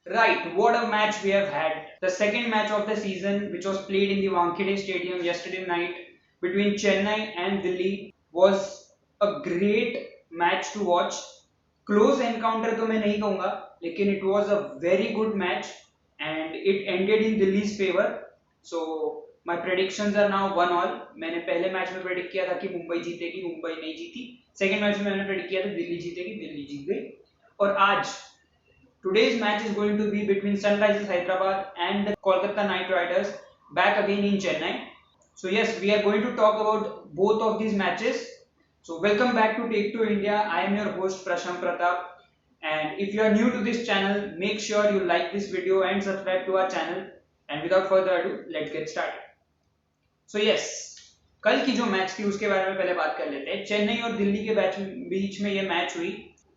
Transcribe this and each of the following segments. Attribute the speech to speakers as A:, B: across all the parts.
A: Right, what a match we have had. The second match of the season, which was played in the Wankhede Stadium yesterday night between Chennai and Delhi, was a great match to watch. Close encounter तो मैं नहीं कहूँगा, लेकिन it was a very good match and it ended in Delhi's favor. So my predictions are now 1-all. मैंने पहले match में predict किया था कि मुंबई जीतेगी, मुंबई नहीं जीती. सेकेंड मैच में मैंने प्रेडिक्ट किया था दिल्ली जीतेगी, दिल्ली जीत गई. और आज today's match is going to be between Sunrisers Hyderabad and the Kolkata Knight Riders back again in Chennai. So yes, we are going to talk about both of these matches. So welcome back to Take Two India. I am your host Prashant Pratap. And if you are new to this channel, make sure you like this video and subscribe to our channel. And without further ado, let's get started. So yes, कल की जो match थी उसके बारे में पहले बात कर लेते हैं. चेन्नई और दिल्ली के बीच में ये मैच हुई.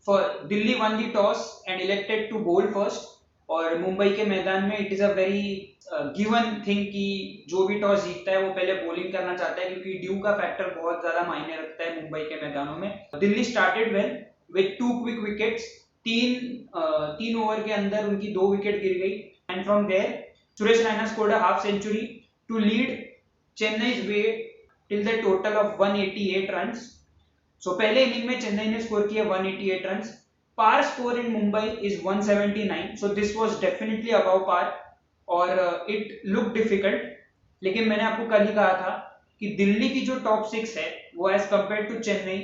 A: Delhi won the toss and elected to bowl first. और मुंबई के मैदान में it is a very given thing कि जो भी टॉस जीतता है वो पहले बॉलिंग करना चाहता है, क्योंकि ड्यू का फैक्टर बहुत ज्यादा मायने रखता है मुंबई के मैदानों में. Delhi started well with 2 quick wickets. तीन ओवर के अंदर उनकी 2 विकेट गिर गई and from there Suresh Raina scored a half century to lead Chennai's way till the total of 188 runs. So पहले इनिंग में चेन्नई ने स्कोर किया 188 runs. Par score in Mumbai is 179. So this was definitely above par और इट लुक डिफिकल्ट. लेकिन मैंने आपको कल ही कहा था कि दिल्ली की जो टॉप 6 है वो as compared to Chennai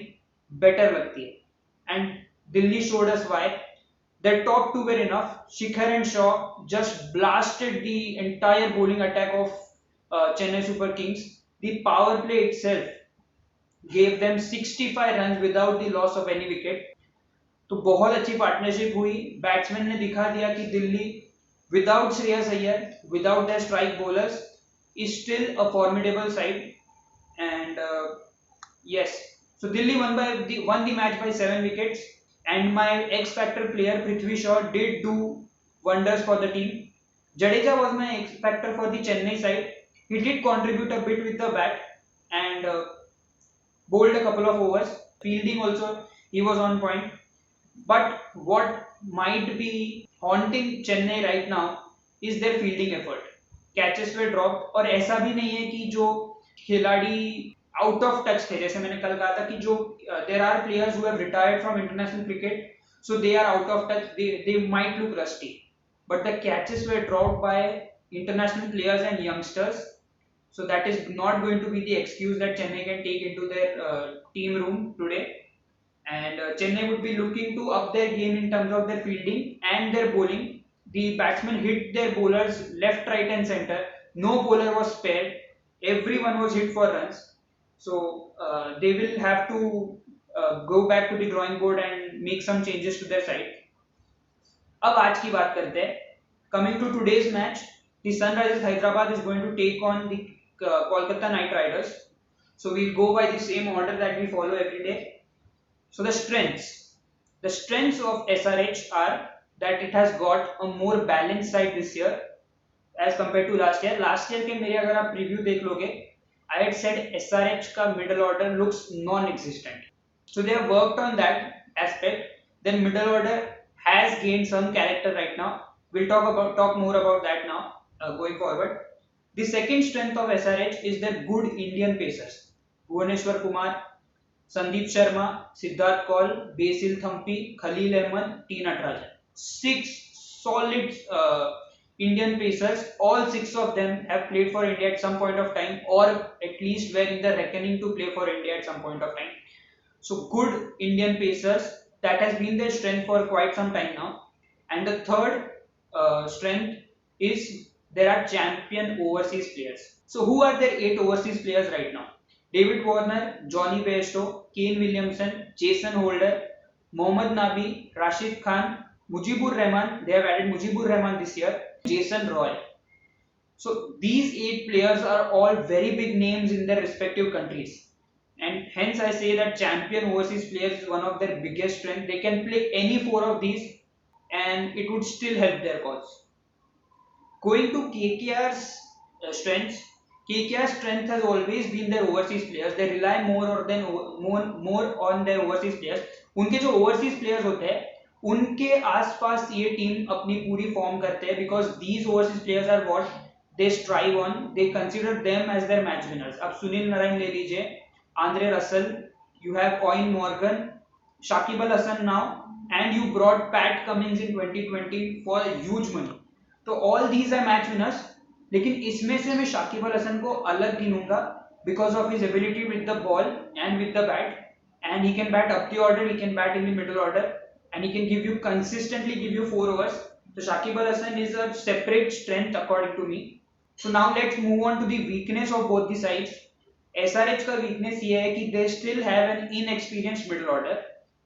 A: better लगती है and Delhi showed us why. Their top two were enough. Shikhar and Shaw just blasted the entire bowling attack of Chennai Super Kings. The power play itself gave them 65 runs without the loss of any wicket. तो बहुत अच्छी partnership हुई. Batsman ने दिखा दिया कि Delhi without Shreyas Iyer, without their strike bowlers is still a formidable side. And yes, so Delhi won the match by 7 wickets. And my X Factor player Prithvi Shaw did do wonders for the team. Jadeja was my X Factor for the Chennai side. He did contribute a bit with the bat and bowled a couple of overs. Fielding also he was on point. But what might be haunting Chennai right now is their fielding effort. Catches were dropped और ऐसा भी नहीं है कि जो खिलाड़ी out of touch थे. जैसे मैंने कल कहा था कि जो there are players who have retired from international cricket, so they are out of touch, they might look rusty, but the catches were dropped by international players and youngsters. So that is not going to be the excuse that Chennai can take into their team room today. And Chennai would be looking to up their game in terms of their fielding and their bowling. The batsmen hit their bowlers left, right, and center. No bowler was spared. Everyone was hit for runs. So they will have to go back to the drawing board and make some changes to their side. अब आज की बात करते हैं. Coming to today's match, the Sunrisers Hyderabad is going to take on the Kolkata Knight Riders. So we'll go by the same order that we follow every day. So the strengths of SRH are that it has got a more balanced side this year as compared to last year. Last year के मेरे अगर आप preview देख लोगे, I had said SRH का middle order looks non-existent. So they have worked on that aspect. Then middle order has gained some character right now. We'll talk more about that now going forward. The second strength of SRH is their good Indian pacers. Bhuvaneshwar Kumar, Sandeep Sharma, Siddharth Kaul, Basil Thampi, Khalil Ahmed, T. Natarajan. 6 solid Indian pacers. All 6 of them have played for India at some point of time, or at least were in the reckoning to play for India at some point of time. So good Indian pacers, that has been their strength for quite some time now. And the third strength is there are champion overseas players. So who are their 8 overseas players right now? David Warner, Johnny Bairstow, Kane Williamson, Jason Holder, Mohammad Nabi, Rashid Khan, Mujibur Rahman. They have added Mujibur Rahman this year. Jason Roy. So these 8 players are all very big names in their respective countries. And hence I say that champion overseas players is one of their biggest strength. They can play any 4 of these and it would still help their cause. Going to KKR's strengths, KKR's strength has always been their overseas players. They rely more on their overseas players. उनके जो overseas players होते हैं उनके आसपास ये team अपनी पूरी form करते हैं because these overseas players are what they strive on, they consider them as their match winners. अब सुनील नारायण ले लीजिए, Andre Russell, you have Owen Morgan, Shakib Al Hasan now, and you brought Pat Cummins in 2020 for a huge money. तो all these are match winners. लेकिन इसमें से मैं शाकिब अल हसन को अलग गिनूंगा because of his ability with the ball and with the bat, and he can bat up the order, he can bat in the middle order, and he can give you consistently give you 4 overs. So Shakib Al Hasan is a separate strength according to me. So now let's move on to the weakness of both the sides. SRH का weakness ये है कि they still have an inexperienced middle order.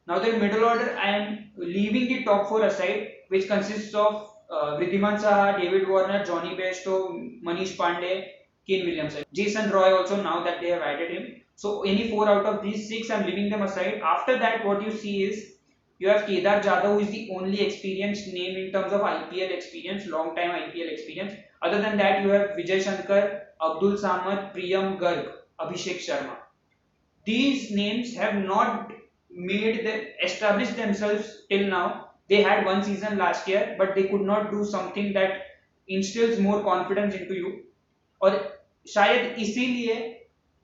A: Now their middle order, I am leaving the top four aside, which consists of Wriddhiman Saha, David Warner, Johnny Bairstow, Manish Pandey, Kane Williamson, Jason Roy also now that they have added him. So any 4 out of these 6, I'm leaving them aside. After that, what you see is you have Kedar Jadhav, who is the only experienced name in terms of IPL experience, long time IPL experience. Other than that, you have Vijay Shankar, Abdul Samad, Priyam Garg, Abhishek Sharma. These names have not established themselves till now. They had one season last year, but they could not do something that instills more confidence into you. और शायद इसीलिए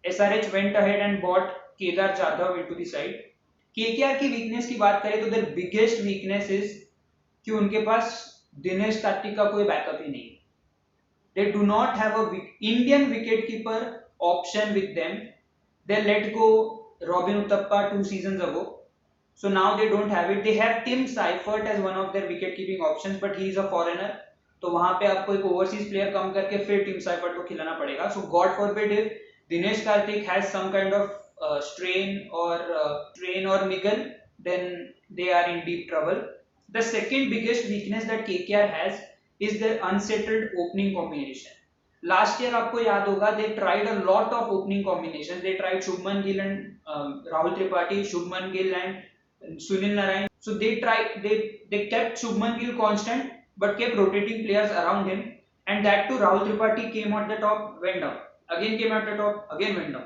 A: SRH went ahead and bought Kedar Jadhav into the side. KKR की weakness की बात करें तो their biggest weakness is कि उनके पास दिनेश कार्तिक का कोई बैकअप ही नहीं. They do not have a Indian wicketkeeper option with them. They let go Robin Uthappa 2 seasons ago. So now they don't have it. They have Tim Seifert as one of their wicket-keeping options, but he is a foreigner. तो वहां पे आपको एक overseas player कम करके फिर Tim Seifert को खिलाना पड़ेगा. So God forbid if Dinesh Karthik has some kind of strain or niggle, then they are in deep trouble. The second biggest weakness that KKR has is their unsettled opening combination. Last year आपको याद होगा they tried a lot of opening combinations. They tried Shubman Gill and Rahul Tripathi, Shubman Gill and Sunil Narine. So they kept Shubman Gill constant but kept rotating players around him, and that too Rahul Tripathi came at the top, went down, again came at the top, again went down.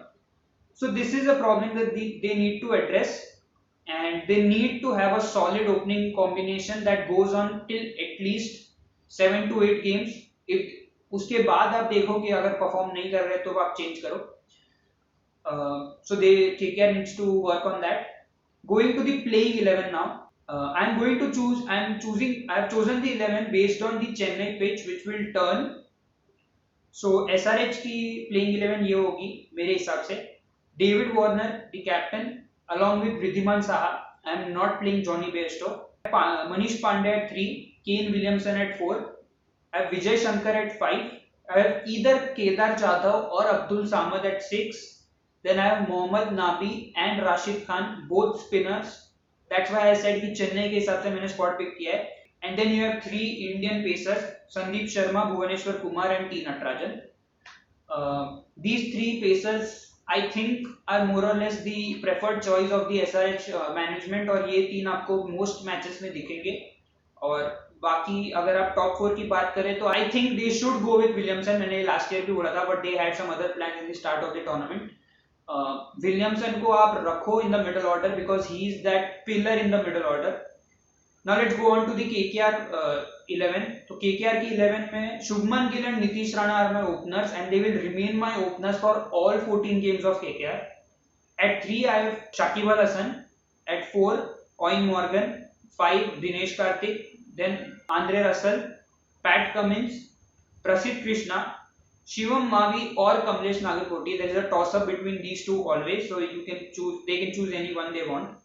A: So this is a problem that they need to address, and they need to have a solid opening combination that goes on till at least 7 to 8 games. If उसके बाद आप देखो कि अगर perform नहीं कर रहे तो आप चेंज करो. So they KKR needs to work on that. Going to the playing 11 now. I have chosen the 11 based on the Chennai pitch which will turn. So SRH की playing 11 ये होगी मेरे हिसाब से. David Warner the captain along with Wriddhiman Saha. I am not playing Johnny Bairstow. Manish Pandey at 3, Kane Williamson at 4. I have Vijay Shankar at 5. I have either Kedar Jadhav or Abdul Samad at 6. Then I have Mohammad Nabi and Rashid Khan, both spinners. That's why I said कि चेन्नई के हिसाब से मैंने spot pick किया है. And then you have 3 Indian pacers, Sandeep Sharma, Bhuvaneshwar Kumar and T. Natarajan. These 3 pacers I think are more or less the preferred choice of the SRH management, और ये 3 आपको most matches में दिखेंगे. और बाकी अगर आप टॉप 4 की बात करें तो I think they should go with Williamson. मैंने लास्ट ईयर भी बोला था, but they had some other plan in the start of the tournament. Williamson को आप रखो in the middle order because he is that pillar in the middle order. Now let's go on to the KKR 11. तो KKR की 11 में Shubman Gill and Nitish Rana are my openers and they will remain my openers for all 14 games of KKR. At 3 I have Shakib Al Hasan. At 4 Owen Morgan. 5 Dinesh Karthik. Then Andre Russell, Pat Cummins, Prasidh Krishna, Shivam Mavi or Kamlesh Nagarkoti. There is a toss up between these two always, so you can choose. They can choose any one they want.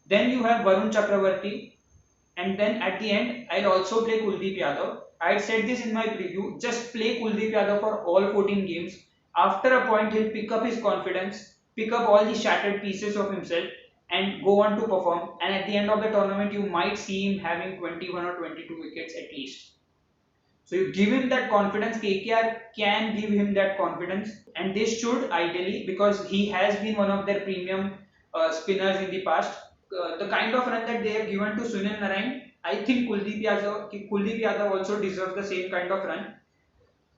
A: Then you have Varun Chakravarti, and then at the end I'll also play Kuldeep Yadav. I had said this in my preview. Just play Kuldeep Yadav for all 14 games. After a point, he'll pick up his confidence, pick up all the shattered pieces of himself, and go on to perform, and at the end of the tournament you might see him having 21 or 22 wickets at least. So you give him that confidence. KKR can give him that confidence, and they should ideally, because he has been one of their premium spinners in the past. The kind of run that they have given to Sunil Narine, I think Kuldeep Yadav also deserves the same kind of run.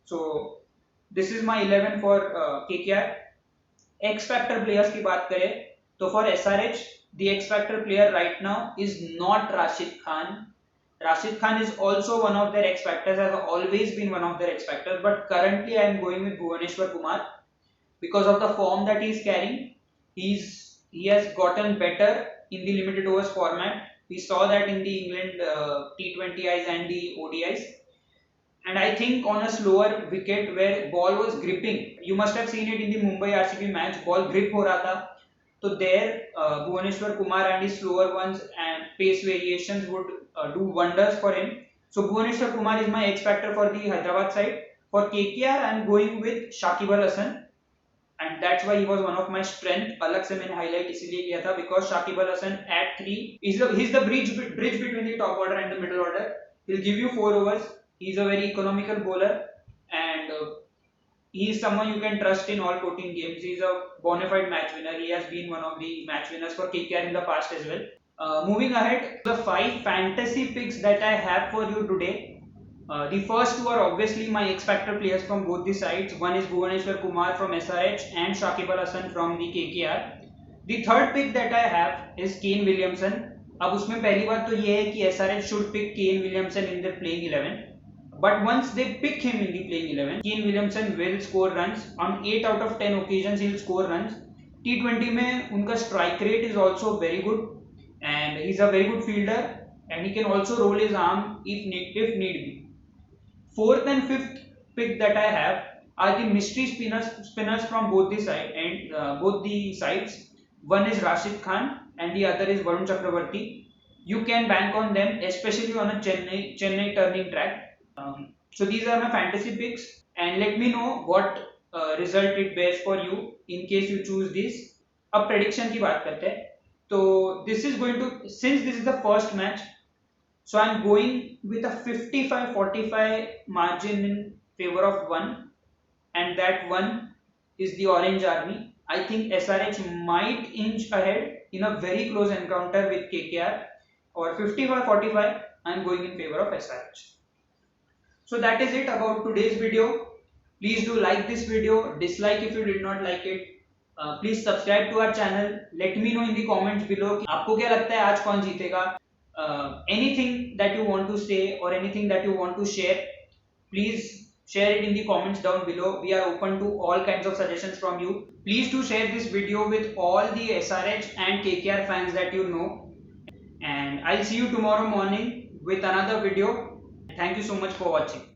A: So this is my 11 for KKR. X factor players की बात करें तो for SRH the X Factor player right now is not Rashid Khan. Rashid Khan is also one of their X Factors, has always been one of their X Factors, but currently I am going with Bhuvaneshwar Kumar because of the form that he is carrying. He has gotten better in the limited overs format. We saw that in the England T20Is and the ODIs. And I think on a slower wicket where ball was gripping, you must have seen it in the Mumbai RCB match, ball grip ho raha tha. So there, Bhuvaneshwar Kumar and his slower ones and pace variations would do wonders for him. So Bhuvaneshwar Kumar is my X factor for the Hyderabad side. For KKR, I am going with Shakib Al Hasan, and that's why he was one of my strength. अलग से मैंने highlight इसीलिए किया था because Shakib Al Hasan at 3 he's the bridge between the top order and the middle order. He'll give you 4 overs. He's a very economical bowler, and he is someone you can trust in all 14 games. He's a bona fide match winner. He has been one of the match winners for KKR in the past as well. Moving ahead, the 5 fantasy picks that I have for you today. The first two are obviously my X Factor players from both the sides. One is Bhuvaneshwar Kumar from SRH and Shakib Al Hasan from the KKR. The third pick that I have is Kane Williamson. अब उसमें पहली बात तो ये है कि SRH should pick Kane Williamson in their playing 11. But once they pick him in the playing 11, Kane Williamson will score runs. On 8 out of 10 occasions he'll score runs. T20 में उनका strike rate is also very good, and he's a very good fielder, and he can also roll his arm if need be. Fourth and fifth pick that I have are the mystery spinners from both the sides. One is Rashid Khan and the other is Varun Chakravarti. You can bank on them, especially on a Chennai turning track. So these are my fantasy picks, and let me know what result it bears for you in case you choose this. अब prediction की बात करते हैं. तो since this is the first match, so I'm going with a 55-45 margin in favor of one, and that one is the Orange Army. I think SRH might inch ahead in a very close encounter with KKR, or 55-45. I'm going in favor of SRH. So that is it about today's video. Please do like this video, dislike if you did not like it. Please subscribe to our channel. Let me know in the comments below कि आपको क्या लगता है आज कौन जीतेगा. Anything that you want to say or anything that you want to share, please share it in the comments down below. We are open to all kinds of suggestions from you. Please do share this video with all the SRH and KKR fans that you know. And I'll see you tomorrow morning with another video. Thank you so much for watching.